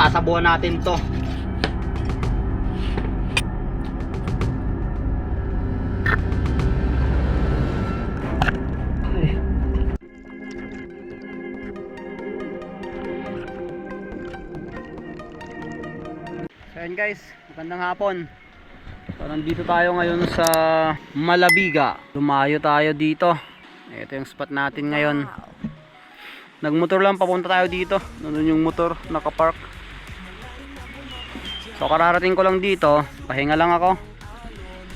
sasabuhan natin to. So yun guys, magandang hapon. So nandito tayo ngayon sa Malabiga. Lumayo tayo dito. Ito yung spot natin ngayon. Nagmotor lang papunta tayo dito. Nandun yung motor nakapark. So kararating ko lang dito, pahinga lang ako.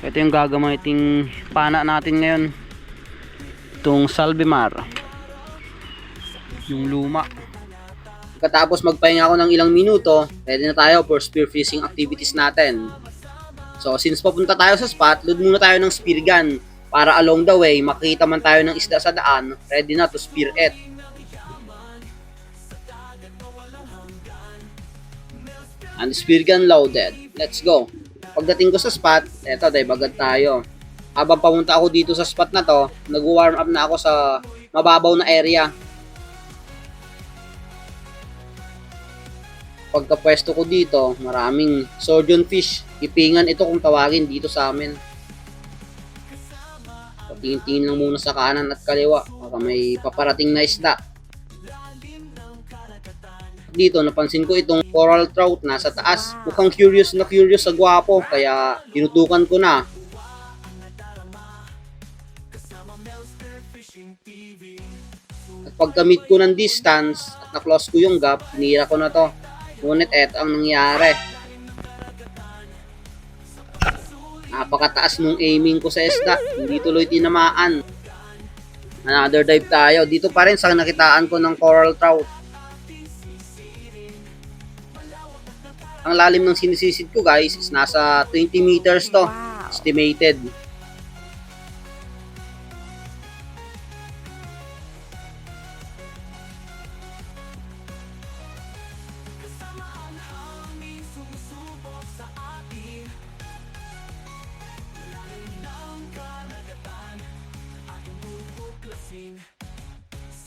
Ito yung gagamiting pana natin ngayon. Itong Salvemar, yung luma. Pagkatapos magpahinga ako ng ilang minuto, ready na tayo for spear fishing activities natin. So since papunta tayo sa spot, load muna tayo ng spear gun para along the way makita man tayo ng isda sa daan, ready na to spear it. And spear gun loaded. Let's go. Pagdating ko sa spot, eto, dive agad tayo. Habang pamunta ako dito sa spot na to, nag-warm up na ako sa mababaw na area. Pagkapwesto ko dito, maraming surgeon fish. Ipingan ito kung tawagin dito sa amin. Patingin-tingin lang muna sa kanan at kaliwa. Baka may paparating na isda. Dito napansin ko itong coral trout na sa taas. Mukhang curious sa gwapo, kaya tinutukan ko na. At pagkamit ko ng distance at na-close ko yung gap, hinira ko na to. Ngunit eto ang nangyari. Napakataas nung aiming ko sa isda. Hindi tuloy tinamaan. Another dive tayo. Dito pa rin sa nakitaan ko ng coral trout. Ang lalim ng sinisisid ko guys is nasa 20 meters to. Estimated.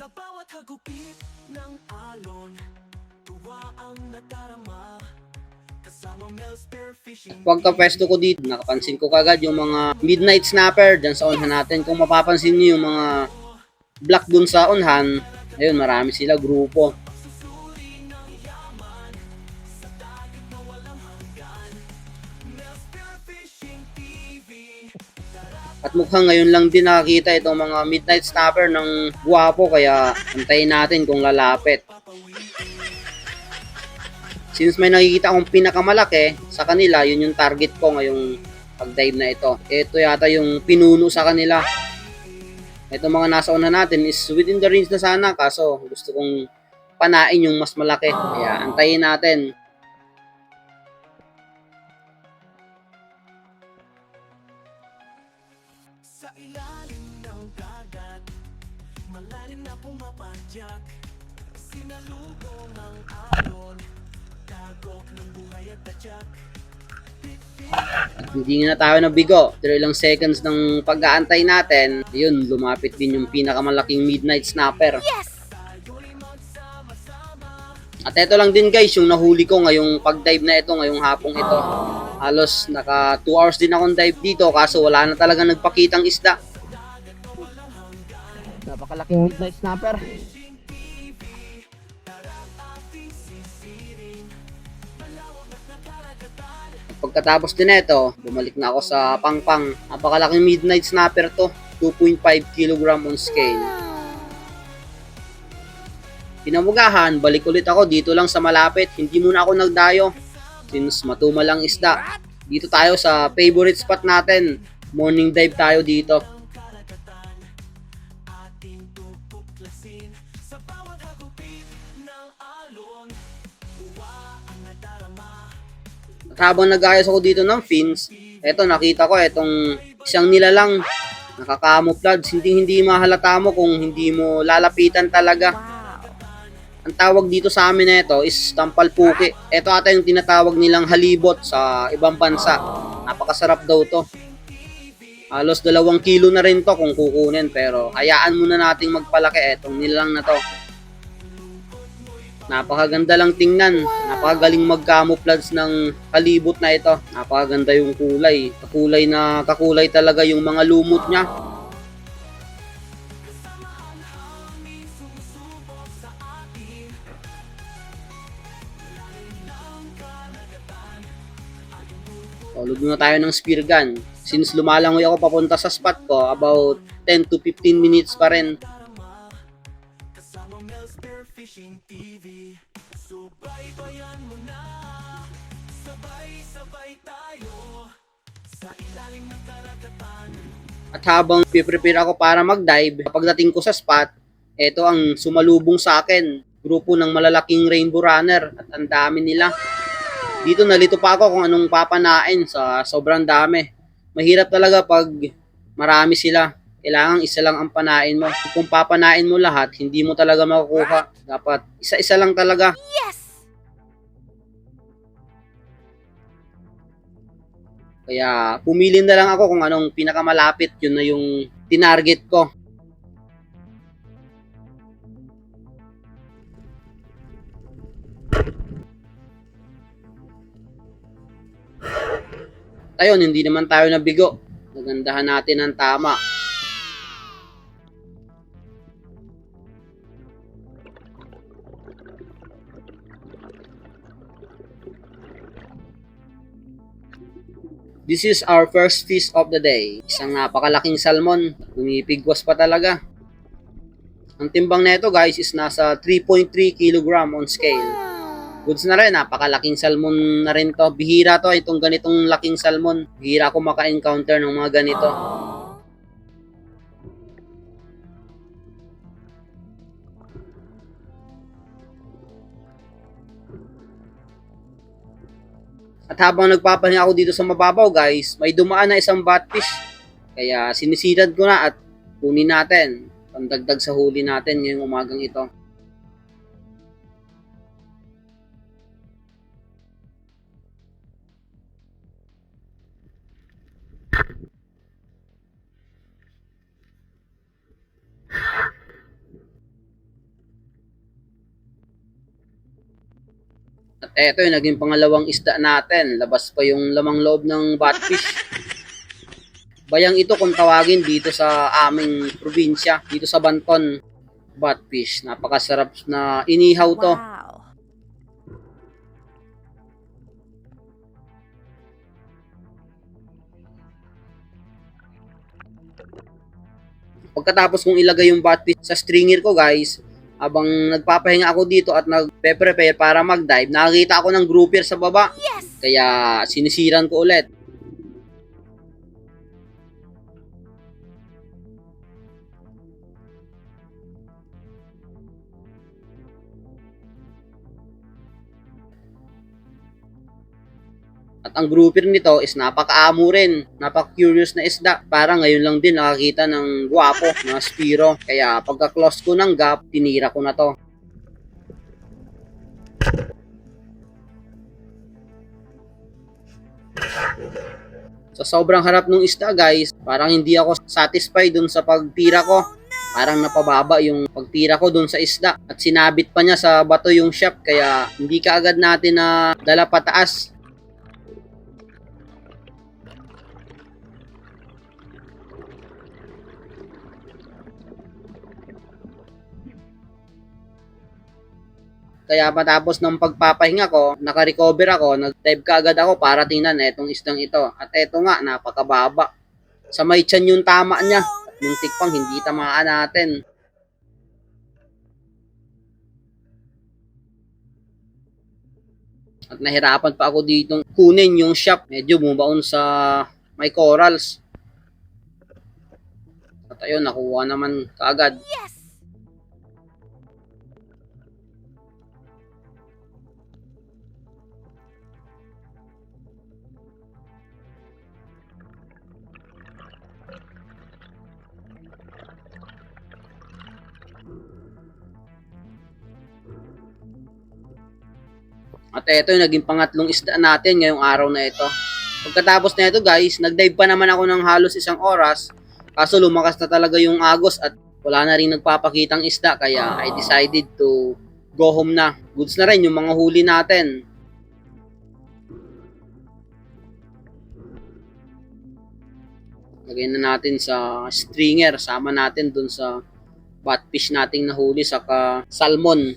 Sa bawat hagupit ng alon, tuwa ang nadarama. Kasama Mel Spear Fishing. Pagka-pwesto ko dito, nakapansin ko kagad yung mga midnight snapper dyan sa unhan natin. Kung mapapansin niyo yung mga black dun sa unhan, ayun, marami sila, grupo. At mukhang ngayon lang din nakakita itong mga midnight snapper ng guwapo, kaya antayin natin kung lalapit. Since may nakikita akong pinakamalaki sa kanila, yun yung target ko ngayong pag-dive na ito. Ito yata yung pinuno sa kanila. Ito mga nasa una natin is within the range na sana, kaso gusto kong panain yung mas malaki. Kaya antayin natin. Sa ilalim ng dagat, malalim na pumapadyak. Sinalubong ang alon, dagok ng buhay at tatyak. At hindi na tayo nabigo. Pero ilang seconds ng pag-aantay natin, yun, lumapit din yung pinakamalaking midnight snapper. At ito lang din guys, yung nahuli ko ngayong pag-dive na ito, ngayong hapong ito. Halos naka 2 hours din akong dive dito, kaso wala na talaga nagpakitang isda. Napakalaking midnight snapper. Pagkatapos din ito, bumalik na ako sa pangpang. Napakalaking midnight snapper to, 2.5 kg on scale. Pinamugahan, balik ulit ako dito lang sa malapit, hindi muna ako nagdayo. Since matumal ang isda, dito tayo sa favorite spot natin. Morning dive tayo dito. At habang nag-ayos ako dito ng fins, eto nakita ko etong isang nilalang nakaka-camouflage. Hindi mahalata mo kung hindi mo lalapitan talaga. Ang tawag dito sa amin na ito is tampalpuki. Ito ata yung tinatawag nilang halibot sa ibang bansa. Napakasarap daw to. Halos 2 kilo na rin to kung kukunin, pero hayaan muna nating magpalaki etong nilalang na to. Napakaganda lang tingnan. Napakagaling mag-camouflage ng palibot na ito. Napakaganda yung kulay. Kakulay talaga yung mga lumot niya. Tulog na tayo ng spear gun. Since lumalangoy ako papunta sa spot ko, about 10 to 15 minutes pa rin. Kasama Mel Spearfishing TV. Subaybayan mo na. Sabay-sabay tayo sa ilalim ng karagatan. At habang piprepare ako para mag-dive, pagdating ko sa spot, ito ang sumalubong sa akin. Grupo ng malalaking rainbow runner at ang dami nila. Dito nalito pa ako kung anong papanain sa sobrang dami. Mahirap talaga pag marami sila. Kailangan isa lang ang panain mo. Kung papanain mo lahat, hindi mo talaga makukuha. Dapat isa-isa lang talaga. Kaya pumili na lang ako kung anong pinakamalapit. Yun na yung tinarget ko. Ayun, hindi naman tayo nabigo. Nagandahan natin ang tama. This is our first fish of the day. Isang napakalaking salmon. Pumipigwas pa talaga. Ang timbang nito guys is nasa 3.3 kg on scale. Goods na rin, napakalaking salmon na rin to. Bihira to, itong ganitong laking salmon. Bihira ako maka-encounter ng mga ganito. At habang nagpapahinga ako dito sa mababaw guys, may dumaan na isang batfish. Kaya sinisilad ko na at kunin natin. Pandagdag sa huli natin ngayong umagang ito. At eto yung naging pangalawang isda natin. Labas pa yung lamang loob ng batfish. Bayang ito kung tawagin dito sa aming probinsya. Dito sa Banton. Batfish. Napakasarap na inihaw to. Pagkatapos kong ilagay yung batfish sa stringer ko guys, habang nagpapahinga ako dito at nagpe-prepare para mag-dive, nakakita ako ng grouper sa baba. Kaya sinisiran ko ulit. At ang grouper nito is napaka-amo rin. Napaka-curious na isda. Para ngayon lang din nakakita ng gwapo na spiro. Kaya pagka-close ko ng gap, tinira ko na to. Sa sobrang harap ng isda guys, parang hindi ako satisfied dun sa pagtira ko. Parang napababa yung pagtira ko dun sa isda. At sinabit pa niya sa bato yung shaft. Kaya hindi ka agad natin na dala pataas. Kaya matapos ng pagpapahinga ko, naka-recover ako, nag-dive kaagad ako para tingnan etong isdang ito. At eto nga, napakababa. Sa may tiyan yung tama niya. At yung tikpang hindi tamaan natin. At nahirapan pa ako ditong kunin yung shop. Medyo bumaon sa may corals. At ayun, nakuha naman kaagad. At ito yung naging pangatlong isda natin ngayong araw na ito. Pagkatapos na ito guys, nag-dive pa naman ako ng halos isang oras. Kaso lumakas na talaga yung agos at wala na rin nagpapakitang isda. Kaya I decided to go home na. Goods na rin yung mga huli natin. Lagay na natin sa stringer. Sama natin dun sa batfish nating nahuli saka salmon.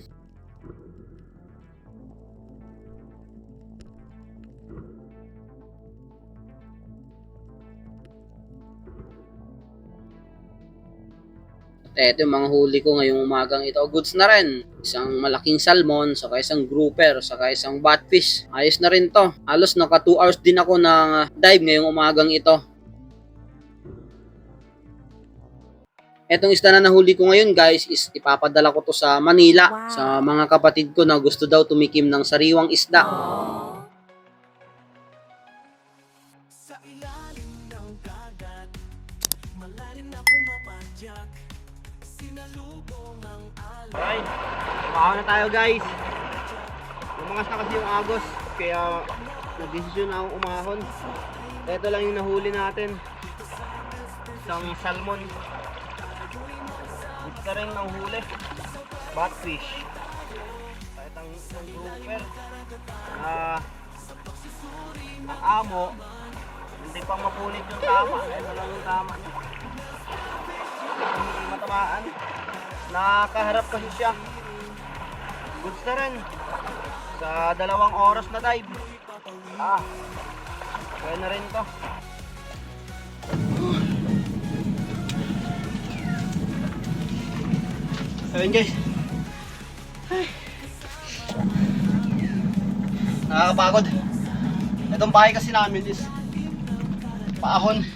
Eto yung mga huli ko ngayong umagang ito. Goods na rin. Isang malaking salmon, saka isang grouper, saka isang batfish. Ayos na rin to. Halos naka 2 hours din ako ng dive ngayong umagang ito. Etong isda na nahuli ko ngayon guys is ipapadala ko to sa Manila. Wow. Sa mga kapatid ko na gusto daw tumikim ng sariwang isda. Sa ilalim ng dagat, malalim na pumapadyak. Sinalubong ang alon. Alright, kumain na tayo guys. Lumangas na kasi yung agos, kaya nag-desisyon na akong umahon. Ito lang yung nahuli natin. Isang salmon. Ito rin ang huli. Batfish. Itang isang grouper. Ang amo, hindi pang mapunit yung tama. Ito lang yung tama. Hindi matamaan. Nakaharap kasi siya. Goods na rin. Sa 2 oras na dive. Kaya na rin to. Ayun guys. Nakakapagod. Itong bahay kasi namin is paahon.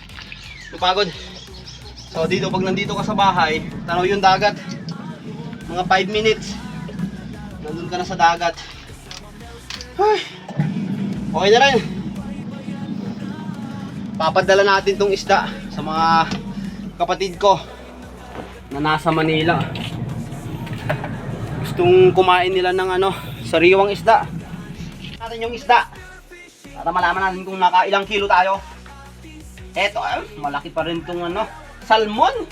Napagod. So dito, pag nandito ka sa bahay, tanaw yung dagat. Mga 5 minutes, nandun ka na sa dagat. Ay, okay na rin. Papadala natin tong isda sa mga kapatid ko na nasa Manila. Gustong kumain nila ng sariwang isda. Natin yung isda para malaman natin kung nakailang kilo tayo. Eto, malaki pa rin tong salmon.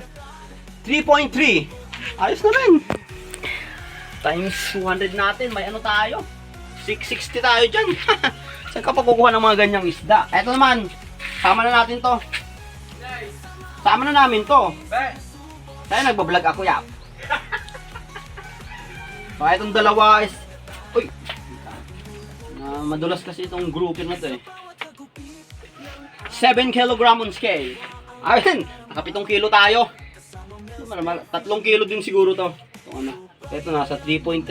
3.3. Ayos na rin. Times 200 natin, may tayo. 660 tayo dyan. Saan ka pa kukuha ng mga ganyang isda? Eto naman, sama na natin to. Sama na namin to. Tayo nagbablog ako, yap. So, itong dalawa is... Uy! Madulas kasi itong grouper na to eh. 7 kilogram on scale. Ayun! Naka 7 kilo tayo. 3 kilo din siguro to. Ito nasa 3.3.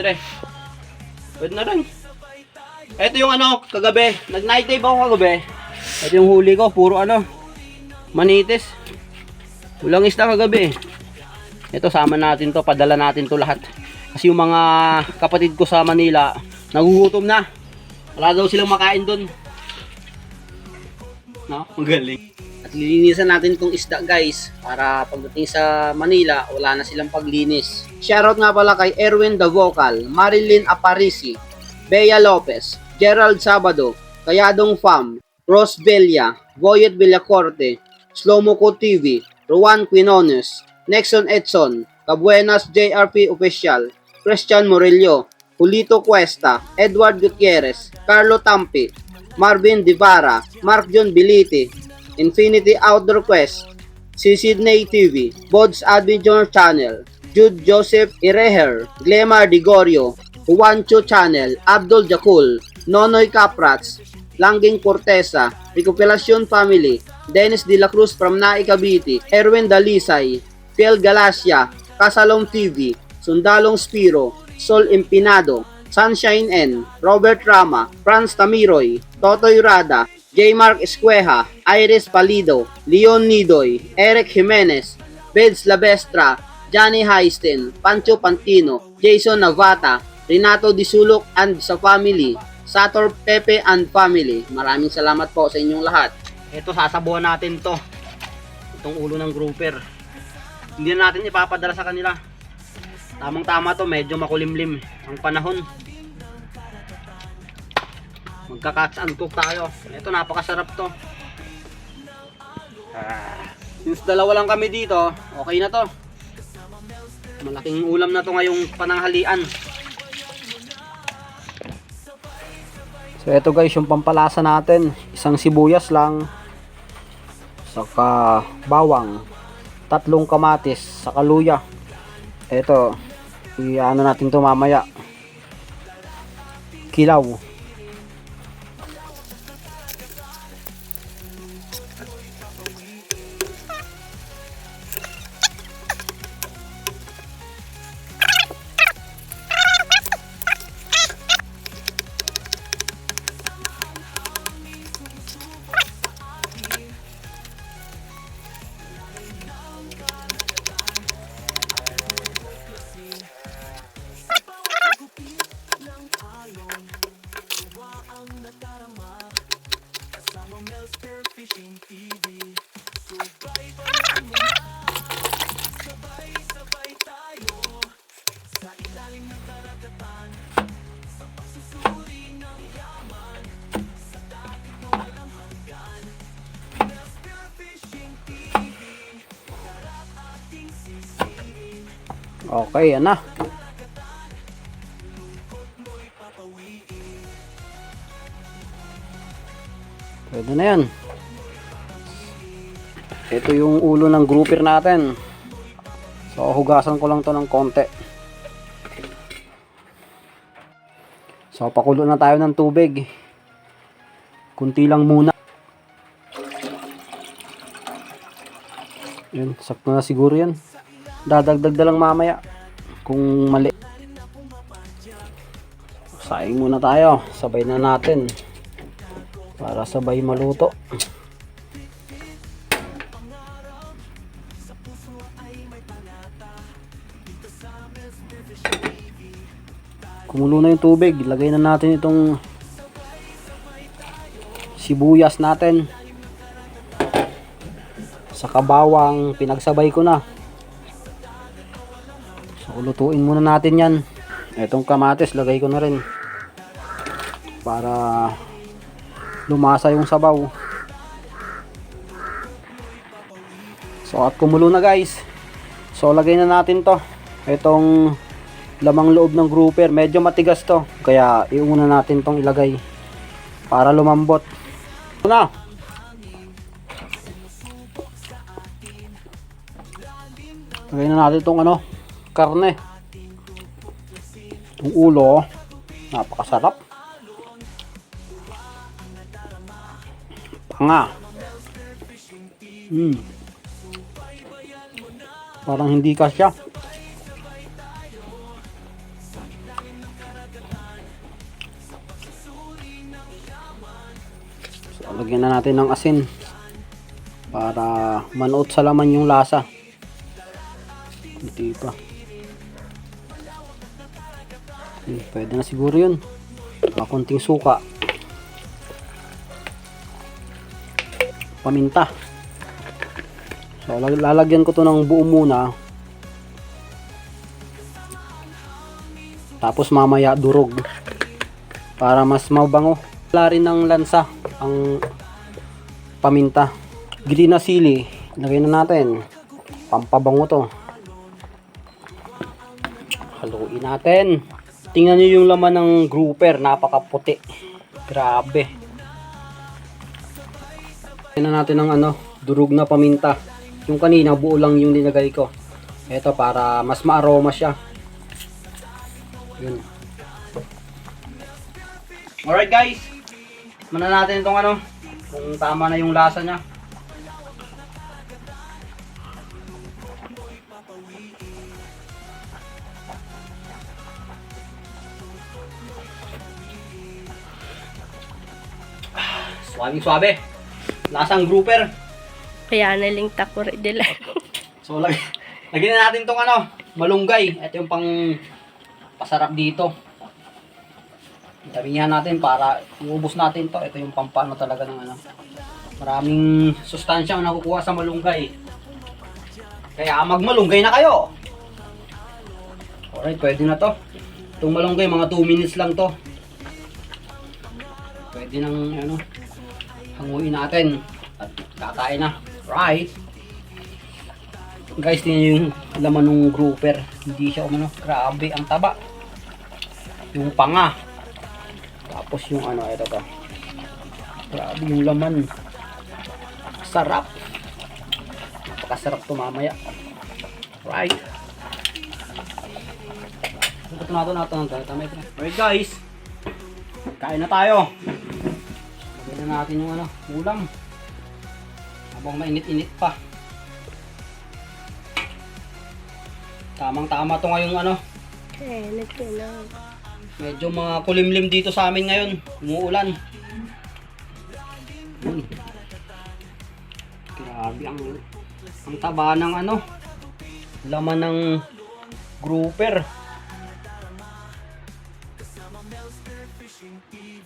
Pwede na rin. Ito yung kagabi. Nag-night dive ako kagabi. Ito yung huli ko. Puro manitis. Walang isda kagabi. Ito, sama natin to. Padala natin to lahat. Kasi yung mga kapatid ko sa Manila, nagugutom na. Wala daw silang makain doon. No? Magaling. At lilinisan natin itong isda guys. Para pagdating sa Manila, wala na silang paglinis. Shoutout nga pala kay Erwin the Vocal, Marilyn Aparici, Bea Lopez, Gerald Sabado, Kayadong Fam, Rose Villa, Boyet Villacorte, Slowmoko TV, Ruan Quinones, Nexon Edson, Cabuenas JRP Official, Christian Morello, Julito Cuesta, Edward Gutierrez, Carlo Tampi, Marvin Divara, Mark John Biliti, Infinity Outdoor Quest, si Sydney TV, Bods Adventure Channel, Jude Joseph Ireher, Glemar Digorio, Juancho Channel, Abdul Jakul, Nonoy Caprats, Langging Cortesa, Recopilacion Family, Dennis De La Cruz from Nai Cavite, Erwin Dalisay, Piel Galacia, Casalom TV, Sundalong Spiro, Sol Empinado, Sunshine N, Robert Rama, Franz Tamiroy, Totoy Rada, J. Mark Escueja, Iris Palido, Leon Nidoy, Eric Jimenez, Beds Labestra, Johnny Heisten, Pancho Pantino, Jason Navata, Renato Disulok and sa family, Sator Pepe and family. Maraming salamat po sa inyong lahat. Ito, sasabuhan natin to. Itong ulo ng grouper. Hindi na natin ipapadala sa kanila. Tamang-tama to, medyo makulimlim ang panahon. Magka-catch and cook tayo. Ito, napakasarap to. Since dalawa lang kami dito, okay na to. Malaking ulam na to ngayong pananghalian. So ito guys yung pampalasa natin. Isang sibuyas lang. Saka bawang. 3 kamatis. Saka luya. Ito. I-ano natin to mamaya. Kilaw. Okay, yan na. Pwede na yan. Ito yung ulo ng grouper natin. So, hugasan ko lang to ng konti. So, pakulo na tayo ng tubig. Kunti lang muna. Yun, sakto na siguro yan. Dadagdag na lang mamaya kung mali. Saing muna tayo, sabay na natin para sabay maluto. Kumulo na yung tubig, lagay na natin itong sibuyas natin saka bawang, pinagsabay ko na. So, lutuin muna natin yan. Itong kamatis, lagay ko na rin. Para lumasa yung sabaw. So, at kumulo na guys. So, lagay na natin to. Itong lamang loob ng grouper. Medyo matigas to. Kaya, iuna natin tong ilagay. Para lumambot. Ito na. Lagay na natin itong karne. Yung ulo, napakasarap. Panga. Parang hindi kasya. So, lagyan na natin ng asin para manuot sa laman yung lasa. Hindi pa. Pwede na siguro yun. Konting suka. Paminta. So, lalagyan ko to ng buo muna. Tapos mamaya durog. Para mas mabango. Wala rin ng lansa ang paminta. Gili na sili. Lagay na natin. Pampabango to. Haluin natin. Tingnan nyo yung laman ng grouper. Napakaputi. Grabe. Tingnan natin ng durog na paminta. Yung kanina buo lang yung nilagay ko. Ito para mas ma-aroma siya. Yun. Alright guys. Muna natin itong kung tama na yung lasa niya. Suwabing-suwabe. Lasang grouper. Kaya naling takore nila. So, lagyan na natin itong malunggay. Ito yung pang pasarap dito. Damihan natin para iubos natin to. Ito yung pampano talaga ng maraming sustansya ang nakukuha sa malunggay. Kaya magmalunggay na kayo. Alright, pwede na to. Itong malunggay, mga 2 minutes lang to. Pwede nang hanguin natin. At kakain na. Right. Guys, tingnan yung laman ng grouper. Hindi siya grabe ang taba. Yung panga. Tapos yung ano, ito to. Grabe yung laman. Sarap. Napakasarap to mamaya. Right. Ito natin. Alright guys. Kain na tayo. Lagyan na natin yung ano, ulam. Habang mainit-init pa. Tamang-tama to ngayong ano. Medyo mga kulimlim dito sa amin ngayon. Umuulan. Grabe ang taba ng ano. Laman ng grouper.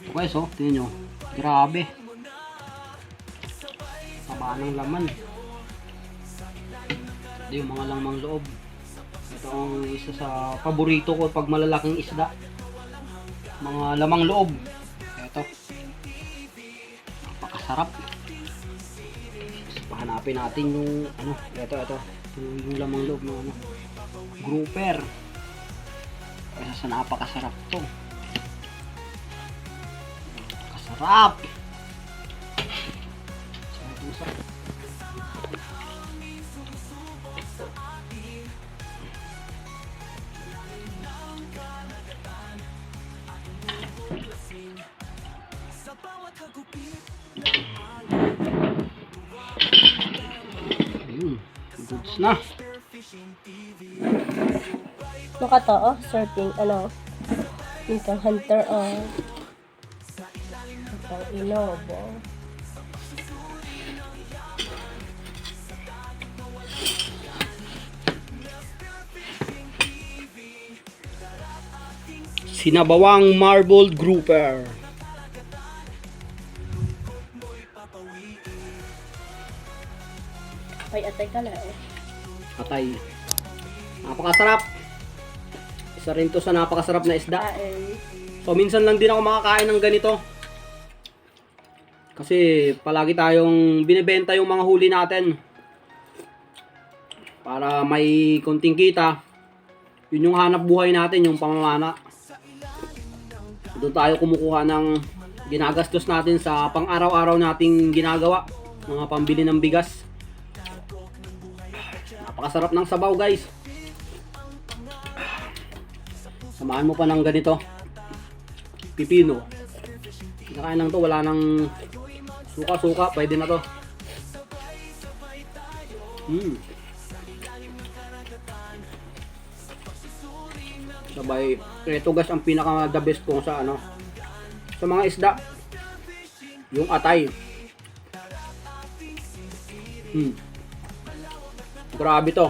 So guys, oh, tingnan nyo. Grabe. Taba ng laman. Ito yung mga lamang loob. Ito ang isa sa paborito ko pag malalaking isda. Mga lamang loob. Ito. Napakasarap. Pahanapin natin yung ano, ito. Yung lamang loob ng ano, grouper. Kaya sa napakasarap to. Sarap. Goods na. Maka to, oh, surfing, ano, yung hunter, oh. Itong inobo. Sinabawang marbled grouper. Ay, atay ka na, eh. Patay. Napakasarap. Isa rin to sa napakasarap na isda. Kain. So minsan lang din ako makakain ng ganito. Kasi palagi tayong binebenta yung mga huli natin. Para may konting kita. Yun yung hanap buhay natin, yung pamamana. Doon tayo kumukuha ng ginagastos natin sa pang-araw-araw nating ginagawa. Mga pambili ng bigas. Napakasarap ng sabaw guys. Samahan mo pa ng ganito. Pipino. Kinakain lang to, wala nang suka-suka, pwede na to. Sabay, ito guys ang pinaka the best kung sa ano, sa mga isda. Yung atay. Grabe to.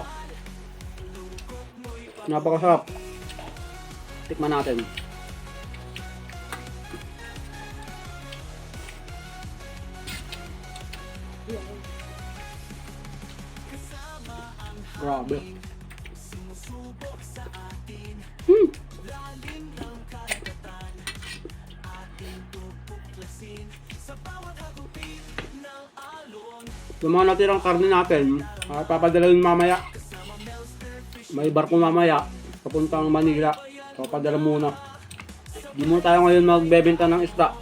Napakasarap. Tikman natin. Grabe. Yung mga natirang karne natin, papadalawin mamaya. May barko mamaya, papuntang Manila. Papadala muna. Di muna tayo ngayon magbebenta ng isda.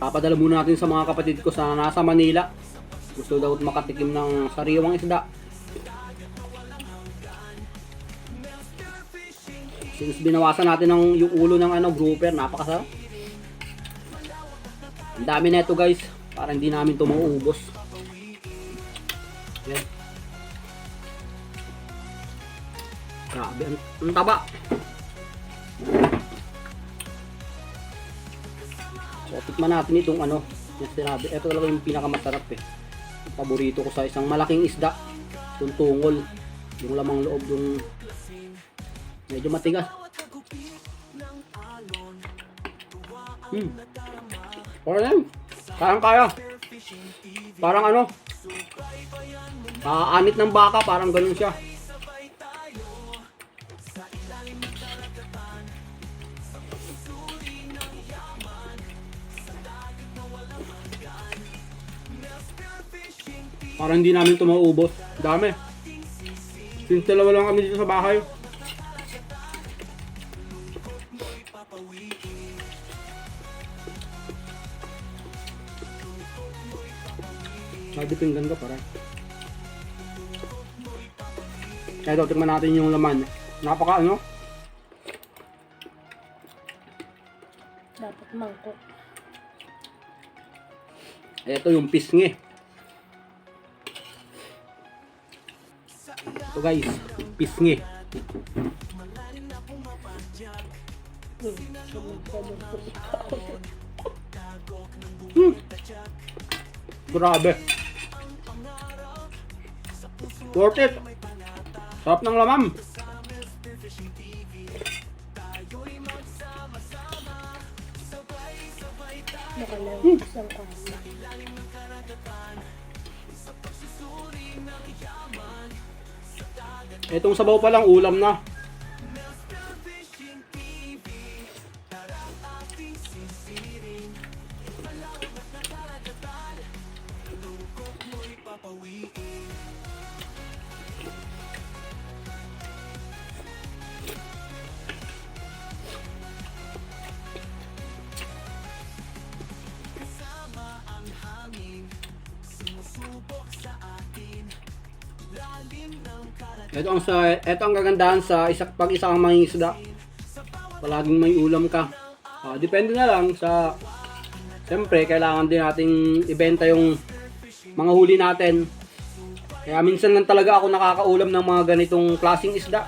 Papadala muna natin sa mga kapatid ko sa nasa Manila. Gusto daw makatikim ng sariwang isda. Since binawasan natin yung ulo ng ano, grouper, napakasarap. Ang dami na ito guys, para hindi namin ito mauubos. Yan. Grabe, ang taba. So, tikman natin itong ano, yung sinabi. Ito talaga yung pinakamasarap eh. Yung paborito ko sa isang malaking isda. Yung tungol. Yung lamang loob, yung medyo matigas. Parang yan. Kaya. Parang ano, anit ng baka, parang ganun siya. Parang hindi namin ito mauubos. Dami. Since dalawa lang kami dito sa bahay. Nadipinggan ka para. Kaya ito, tingnan natin yung laman. Napaka ano? Dapat mangkok. Ito yung pisngi. Ito guys, pisngi. Grabe. Worth it. Sarap ng laman. Nakalang isang kaso. Itong sabaw pa lang ulam na. Ito ang kagandahan sa pag isa kang mangingisda. Palaging may ulam ka. Depende na lang sa, siyempre kailangan din nating ibenta yung mga huli natin. Kaya minsan lang talaga ako nakakaulam ng mga ganitong klaseng isda.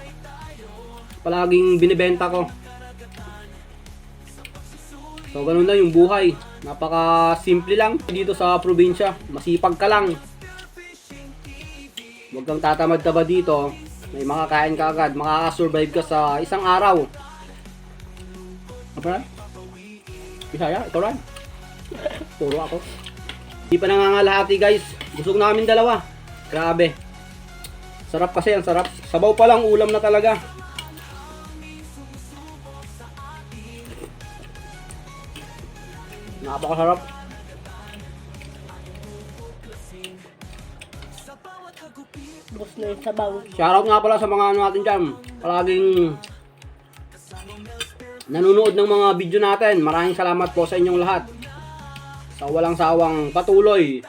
Palaging binibenta ko. So ganun na yung buhay. Napaka simple lang dito sa probinsya. Masipag ka lang. Huwag kang tatamad-tamad dito. May makakain ka agad. Makakasurvive ka sa isang araw. Apa na? Bisaya? Ito lang. Puro ako. Hindi pa nangangalahati guys. Busog namin dalawa. Grabe. Sarap kasi. Ang sarap. Sabaw pa lang. Ulam na talaga. Napakasarap. Bus na yung sabaw. Shoutout nga pala sa mga ano natin dyan. Palaging nanonood ng mga video natin. Maraming salamat po sa inyong lahat. Sa walang sawang patuloy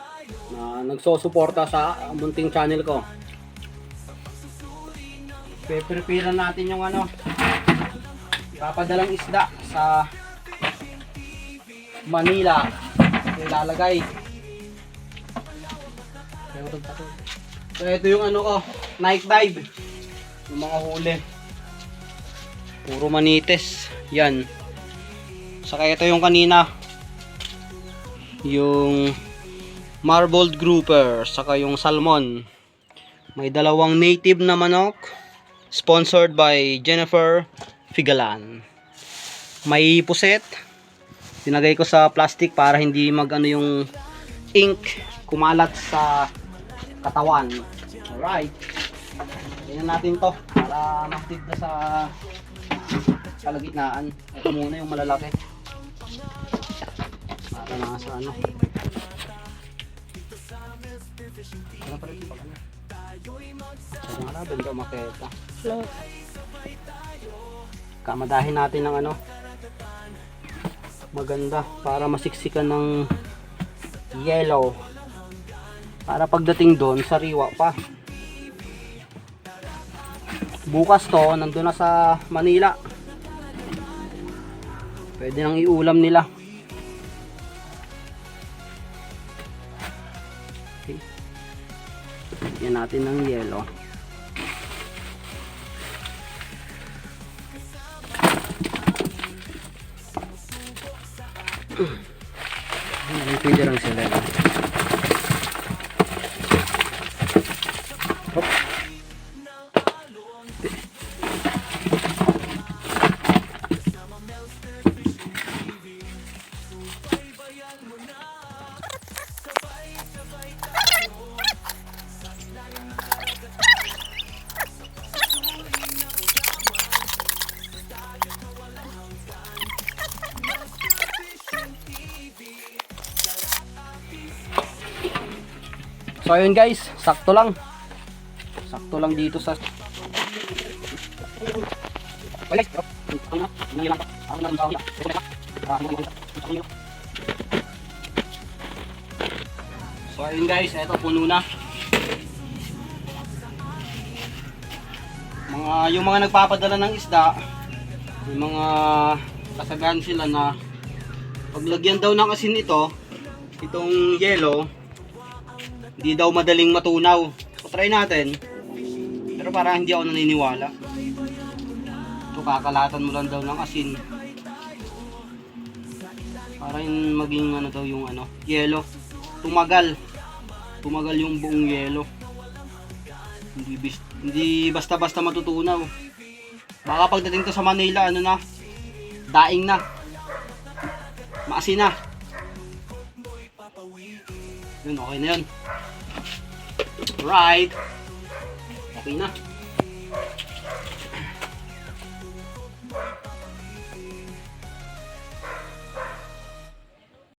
na nagsosuporta sa munting channel ko. Prepare natin yung ano, papadalang isda sa Manila. Ilalagay. So ito yung ano ko, night dive. Yung mga huli. Puro manites. Yan. Saka ito yung kanina. Yung marbled grouper. Saka yung salmon. May dalawang native na manok. Sponsored by Jennifer Figalan. May puset. Tinagay ko sa plastic para hindi mag-ano yung ink kumalat sa katawan. Alright. Tingnan natin to para maktit na sa kalagitnaan. Ito muna yung malalaki. Para nasa ano. Ano pa rin pag ano? Sa mga laban daw maketa. No. Kamadahin natin ng ano. Maganda para masiksikan ng yellow. Para pagdating doon, sariwa pa. Bukas to, nandun na sa Manila. Pwede nang iulam nila. Okay. Yan natin ng yellow. Pwede lang sila. Hop. So ayun guys, sakto lang. Sakto lang dito sa So So ayun guys, eto puno na. Yung mga nagpapadala ng isda, yung mga kasagaan sila na paglagyan daw ng asin itong yelo, hindi daw madaling matunaw. So try natin. Pero parang hindi ako naniniwala. Ito kakalatan mo lang daw ng asin. Para yung maging daw yung yelo. Tumagal yung buong yelo. Hindi basta-basta matutunaw. Baka pagdating to sa Manila, daing na. Maasin na. Yun, okay na yun. Right. Okay na.